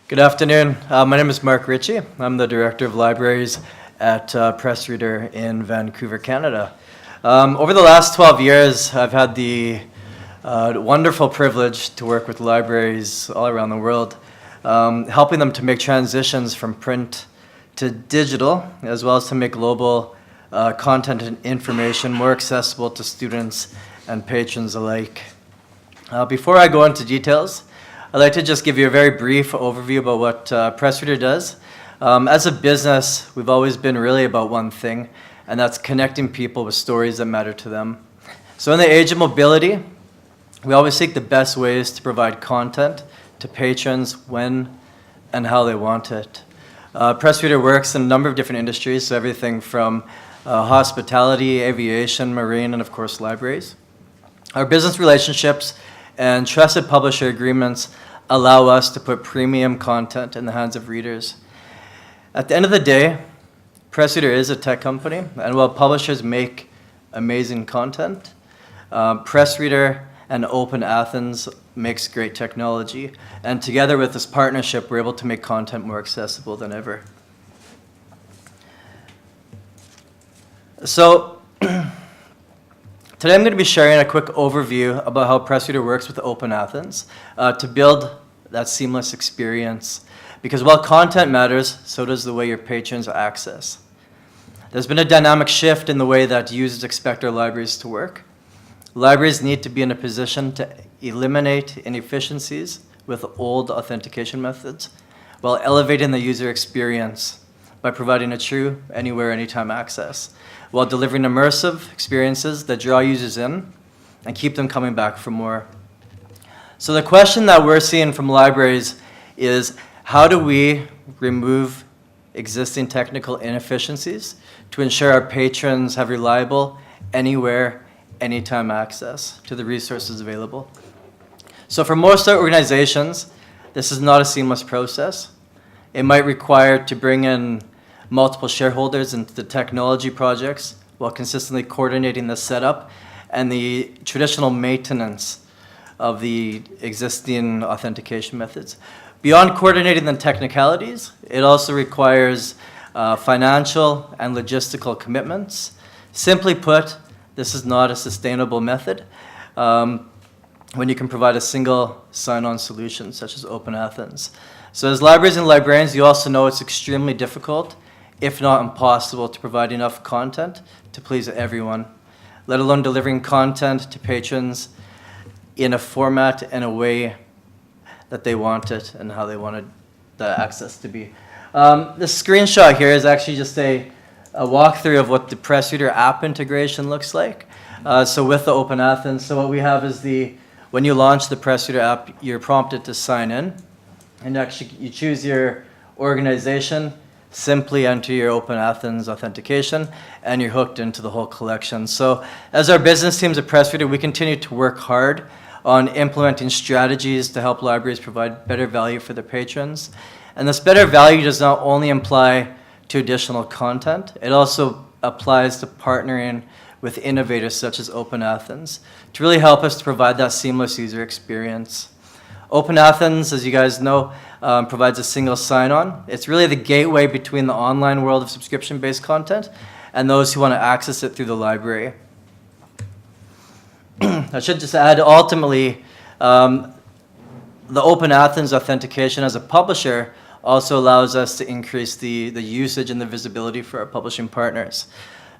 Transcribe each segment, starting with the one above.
Good afternoon. My name is Mark Ritchie. I'm the Director of Libraries at PressReader in Vancouver, Canada. Over the last 12 years, I've had the wonderful privilege to work with libraries all around the world, helping them to make transitions from print to digital, as well as to make global content and information more accessible to students and patrons alike. Before I go into details, I'd like to just give you a very brief overview about what PressReader does. As a business, we've always been really about one thing, and that's connecting people with stories that matter to them. So in the age of mobility, we always seek the best ways to provide content to patrons when and how they want it. PressReader works in a number of different industries, so everything from hospitality, aviation, marine, and of course libraries. Our business relationships and trusted publisher agreements allow us to put premium content in the hands of readers. At the end of the day, PressReader is a tech company, and while publishers make amazing content, PressReader and OpenAthens makes great technology, and together with this partnership, we're able to make content more accessible than ever. So, today I'm going to be sharing a quick overview about how PressReader works with OpenAthens to build that seamless experience. Because while content matters, so does the way your patrons access. There's been a dynamic shift in the way that users expect our libraries to work. Libraries need to be in a position to eliminate inefficiencies with old authentication methods while elevating the user experience by providing a true anywhere, anytime access, while delivering immersive experiences that draw users in and keep them coming back for more. So the question that we're seeing from libraries is, how do we remove existing technical inefficiencies to ensure our patrons have reliable, anywhere, anytime access to the resources available? So for most organizations, this is not a seamless process. It might require to bring in multiple shareholders into the technology projects while consistently coordinating the setup and the traditional maintenance of the existing authentication methods. Beyond coordinating the technicalities, it also requires financial and logistical commitments. Simply put, this is not a sustainable method when you can provide a single sign-on solution such as OpenAthens. So as libraries and librarians, you also know it's extremely difficult, if not impossible, to provide enough content to please everyone, let alone delivering content to patrons in a format and a way that they want it and how they wanted the access to be. This screenshot here is actually just a walkthrough of what the PressReader app integration looks like. So with the OpenAthens, so what we have is when you launch the PressReader app, you're prompted to sign in, and actually you choose your organization, simply enter your OpenAthens authentication, and you're hooked into the whole collection. So as our business teams at PressReader, we continue to work hard on implementing strategies to help libraries provide better value for their patrons. And this better value does not only apply to additional content, it also applies to partnering with innovators such as OpenAthens to really help us to provide that seamless user experience. OpenAthens, as you guys know, provides a single sign-on. It's really the gateway between the online world of subscription-based content and those who want to access it through the library. I should just add, ultimately, the OpenAthens authentication as a publisher also allows us to increase the usage and the visibility for our publishing partners.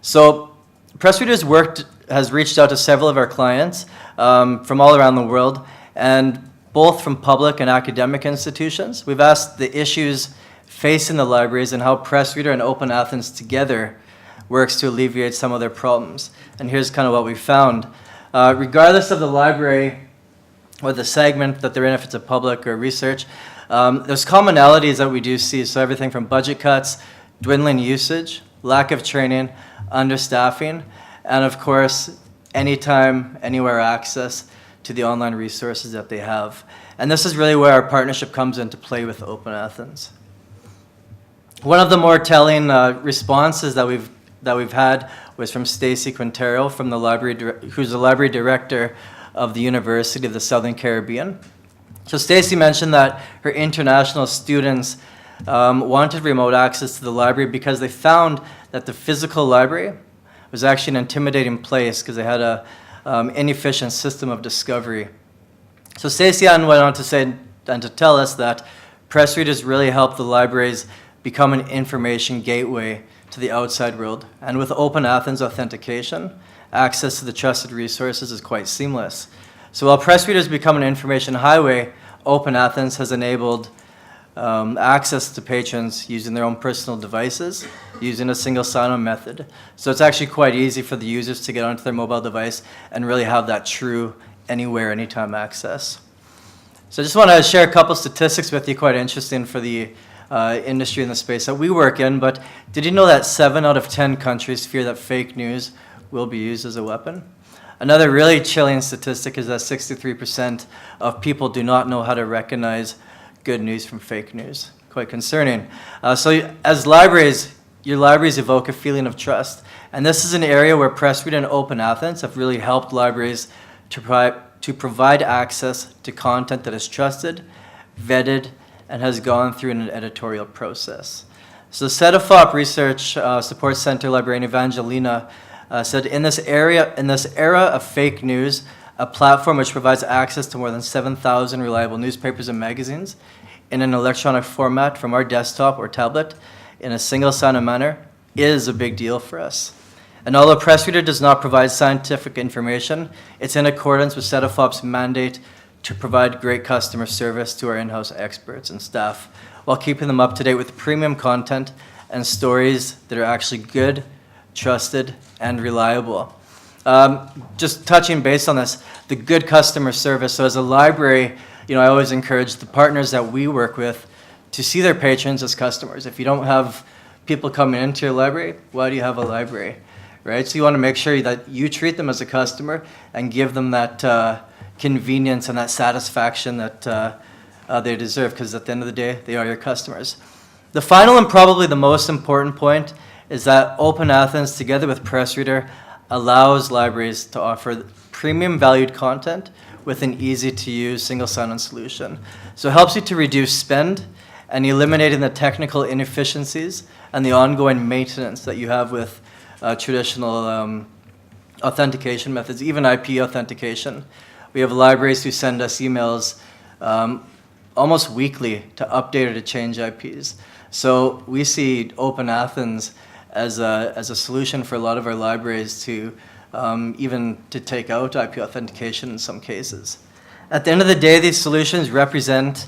So PressReader's has reached out to several of our clients from all around the world, and both from public and academic institutions. We've asked the issues facing the libraries and how PressReader and OpenAthens together works to alleviate some of their problems. And here's kind of what we found. Regardless of the library or the segment that they're in, if it's a public or research, there's commonalities that we do see. So everything from budget cuts, dwindling usage, lack of training, understaffing, and of course, anytime, anywhere access to the online resources that they have. And this is really where our partnership comes into play with OpenAthens. One of the more telling responses that we've had was from Stacy Quintero, who's the library director of the University of the Southern Caribbean. So Stacy mentioned that her international students wanted remote access to the library because they found that the physical library was actually an intimidating place because they had a inefficient system of discovery. So Stacy went on to say and to tell us that PressReaders really help the libraries become an information gateway to the outside world. And with OpenAthens authentication, access to the trusted resources is quite seamless. So while PressReaders become an information highway, OpenAthens has enabled access to patrons using their own personal devices, using a single sign-on method. So it's actually quite easy for the users to get onto their mobile device and really have that true anywhere, anytime access. So I just want to share a couple statistics with you, quite interesting for the industry in the space that we work in. But did you know that 7 out of 10 countries fear that fake news will be used as a weapon? Another really chilling statistic is that 63% of people do not know how to recognize good news from fake news. Quite concerning. So as libraries, your libraries evoke a feeling of trust. And this is an area where PressReader and OpenAthens have really helped libraries to provide access to content that is trusted, vetted, and has gone through an editorial process. So Cedefop Research Support Center librarian Evangelina said, in this era of fake news, a platform which provides access to more than 7,000 reliable newspapers and magazines in an electronic format from our desktop or tablet in a single sign-on manner is a big deal for us. And although PressReader does not provide scientific information, it's in accordance with Cedefop's mandate to provide great customer service to our in-house experts and staff while keeping them up to date with premium content and stories that are actually good, trusted, and reliable. Just touching base on this, the good customer service. So as a library, I always encourage the partners that we work with to see their patrons as customers. If you don't have people coming into your library, why do you have a library? Right? So you want to make sure that you treat them as a customer and give them that convenience and that satisfaction that they deserve, because at the end of the day, they are your customers. The final and probably the most important point is that OpenAthens, together with PressReader, allows libraries to offer premium valued content with an easy-to-use single sign-on solution. So it helps you to reduce spend and eliminating the technical inefficiencies and the ongoing maintenance that you have with traditional authentication methods, even IP authentication. We have libraries who send us emails almost weekly to update or to change IPs. So we see OpenAthens as a solution for a lot of our libraries to even to take out IP authentication in some cases. At the end of the day, these solutions represent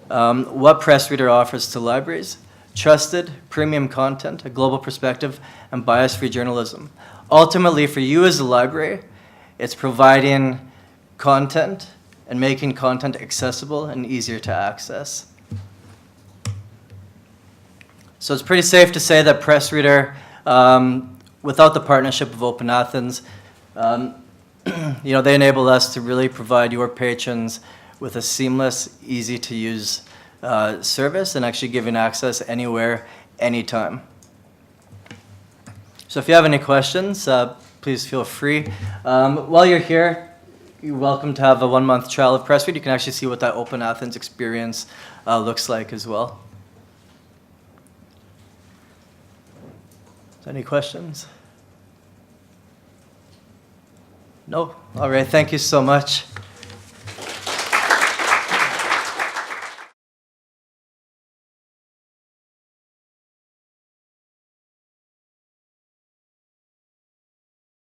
what PressReader offers to libraries: trusted, premium content, a global perspective, and bias-free journalism. Ultimately, for you as a library, it's providing content and making content accessible and easier to access. So it's pretty safe to say that PressReader, without the partnership of OpenAthens, they enable us to really provide your patrons with a seamless, easy-to-use service and actually giving access anywhere, anytime. So if you have any questions, please feel free. While you're here, you're welcome to have a 1-month trial of PressReader. You can actually see what that OpenAthens experience looks like as well. Any questions? No? All right, thank you so much.